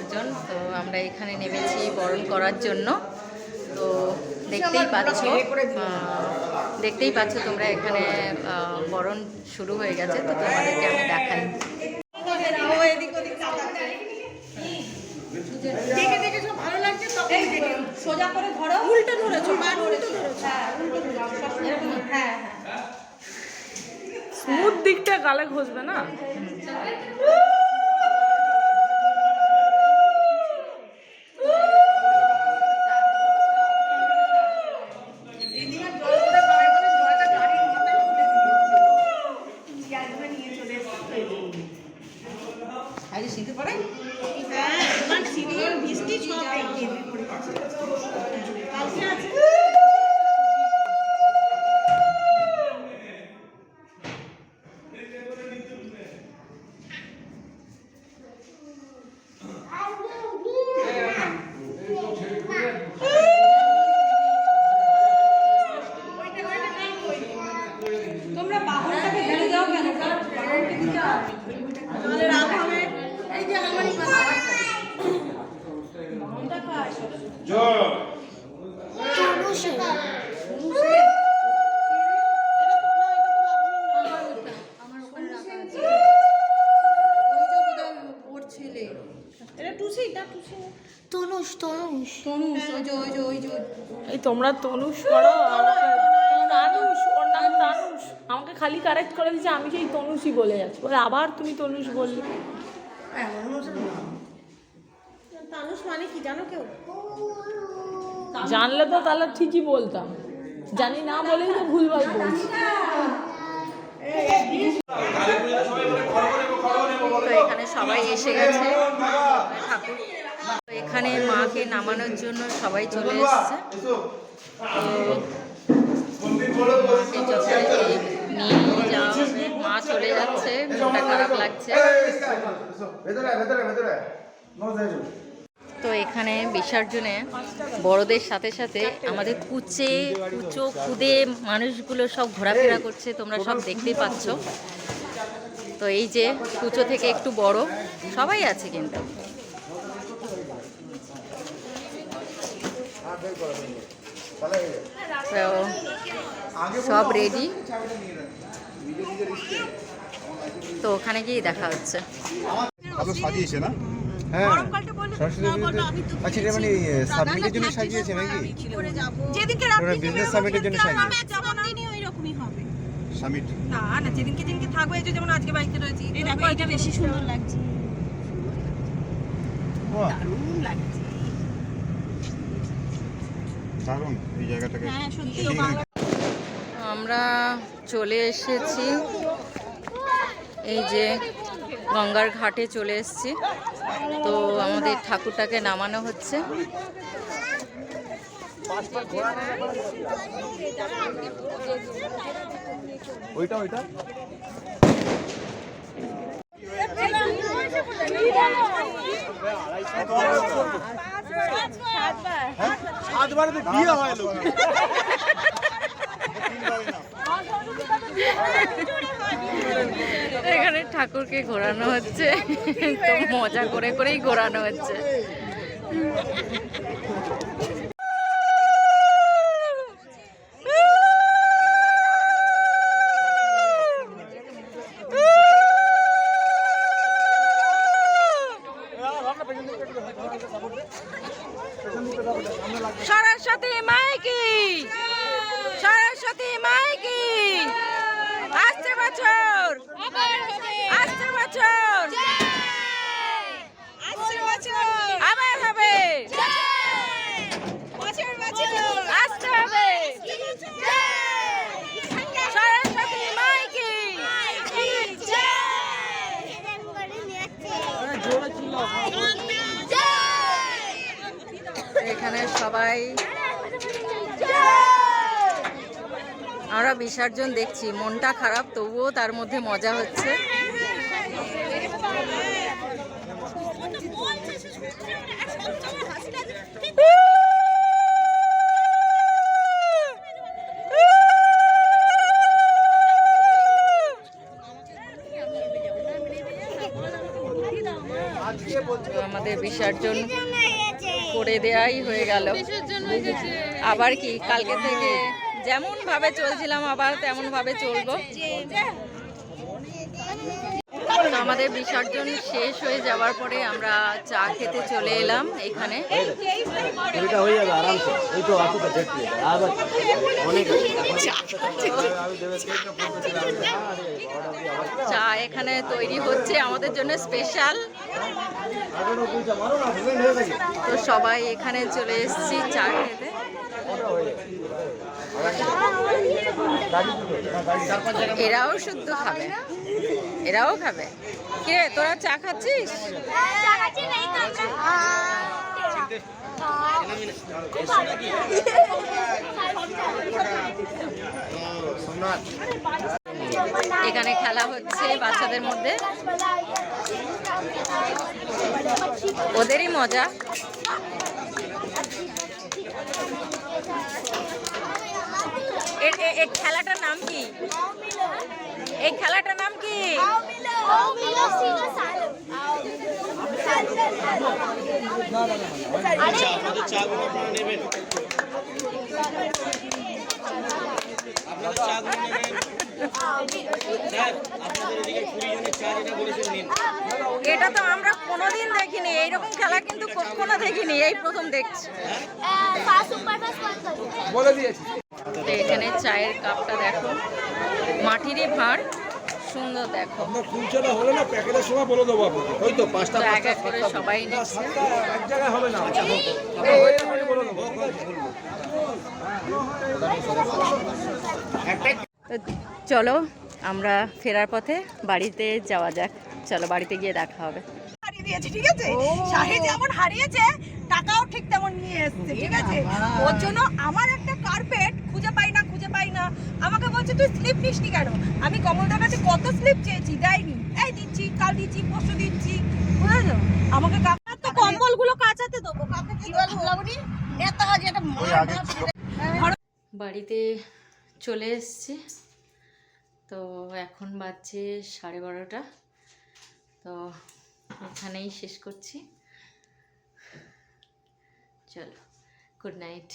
লোকজন। তো আমরা এখানে নেমেছি বরণ করার জন্য। তো দেখতেই পাচ্ছ তোমরা এখানে বরণ শুরু হয়ে গেছে। তো তোমাদেরকে আমি দেখাই। সোজা করে ধরো, উল্টো ধরেছো, হ্যাঁ, স্মুথ দিকটা গালে ঘষবে না। এই তোমরা তনুষ করো, তানুষ, ওর নাম তানুষ। আমাকে খালি কারেক্ট করে দিচ্ছে, আমি সেই তনুষই বলে যাচ্ছি, বলে আবার তুমি তনুষ বললে। তানুষ মানে কি জানো কেউ? জানলে তো তাহলে ঠিকই বলতাম, জানি না বলেই তো ভুলভাল বলছি। তো এখানে সবাই এসে গেছে ঠাকুর। এখানে মাকে নামানোর জন্য সবাই চলে এসছে। তো মাকে যথারীতি নিয়ে যাওয়া, মা চলে যাচ্ছে, মনটা খারাপ লাগছে। তো এখানে বিসর্জনে বড়দের সাথে সাথে আমাদের কুচো খুদে মানুষগুলো সব ঘোরাফেরা করছে, তোমরা সব দেখতেই পাচ্ছ। তো এই যে কুচো থেকে একটু বড় সবাই আছে, কিন্তু সব রেডি। তো ওখানে গিয়ে দেখা হচ্ছে। ভালো সাজিয়েছে না? হ্যাঁ, আচ্ছা, এটা মানে সাবমিটের জন্য সাজিয়েছে নাকি? যেদিনকে রাত্রি বিজনেস সামিটের জন্য সাজিয়েছে। জন্মদিনই ওইরকমই হবে। সামিট না, যেদিনকে থাকবে, এই যে যেমন আজকে বাড়িতে রয়েছি, এই দেখো এটা বেশি সুন্দর লাগছে, দারুণ লাগছে, দারুণ এই জায়গাটাকে। হ্যাঁ সত্যি। আমরা চলে এসেছি, এই যে গঙ্গার ঘাটে চলে এসেছি। তো আমাদের ঠাকুরটাকে নামানো হচ্ছে। ওইটা সাতবারে তো বিয়ে হয় লোক। এখানে ঠাকুরকে ঘোরানো হচ্ছে, তো মজা করে করেই ঘোরানো হচ্ছে। সরস্বতী মাইকি, সরস্বতী মাইকি, আসছে বছর, আসছে বছর, আবার হবে, আসতে হবে। সরস্বতী মাইকি। এখানে সবাই আমরা বিসর্জন দেখছি, মনটা খারাপ, তবুও তার মধ্যে মজা হচ্ছে। আমাদের বিসর্জন করে দেওয়াই হয়ে গেল। আবার কি কালকে থেকে যেমন ভাবে চলছিলাম আবার তেমন ভাবে চলবো। তো আমাদের বিসর্জন শেষ হয়ে যাওয়ার পরে আমরা চা খেতে চলে এলাম এখানে। চা এখানে তৈরি হচ্ছে আমাদের জন্য স্পেশাল। তো সবাই এখানে চলে এসেছি চা খেতে। এরাও শুদ্ধ খাবে, এরাও খাবে। কিরে তোরা চা খাচ্ছিস? এখানে খেলা হচ্ছে বাচ্চাদের মধ্যে, ওদেরই মজা। এই খেলাটার নাম কি? এই খেলাটার নাম কি? এটা তো আমরা কোনোদিন দেখিনি, এইরকম খেলা কিন্তু কখনো দেখিনি, এই প্রথম দেখছি। তো এখানে চায়ের কাপটা দেখো, মাটিরই ভাঁড়, সুন্দর দেখো। তো এক এক করে সবাই নিচ্ছে। তো চলো আমরা ফেরার পথে বাড়িতে যাওয়া যাক। চলো বাড়িতে গিয়ে দেখা হবে। হারিয়ে দিয়েছে, ঠিক আছে? শাড়ি যেমন হারিয়েছে টাকাও ঠিক তেমন নিয়ে এসেছে, ঠিক আছে? ওর জন্য আমার একটা কার্পেট খুঁজে পাই না। আমাকে বলছে তুই স্লিপ নিসনি কেন? আমি কমলদার কাছে কত স্লিপ চেয়েছি, দেয়নি। এই দিচ্ছি, কাল দিচ্ছি, পরশু দিচ্ছি, বুঝেছো? আমাকে কাকার তো কম্বলগুলো কাচাতে দেবো, কাকে কি বলবো? এত হাজি এটা বাড়িতে চলে এসেছি। তো এখন বাজছে 12:30। তো এখানেই শেষ করছি। চলো, গুড নাইট।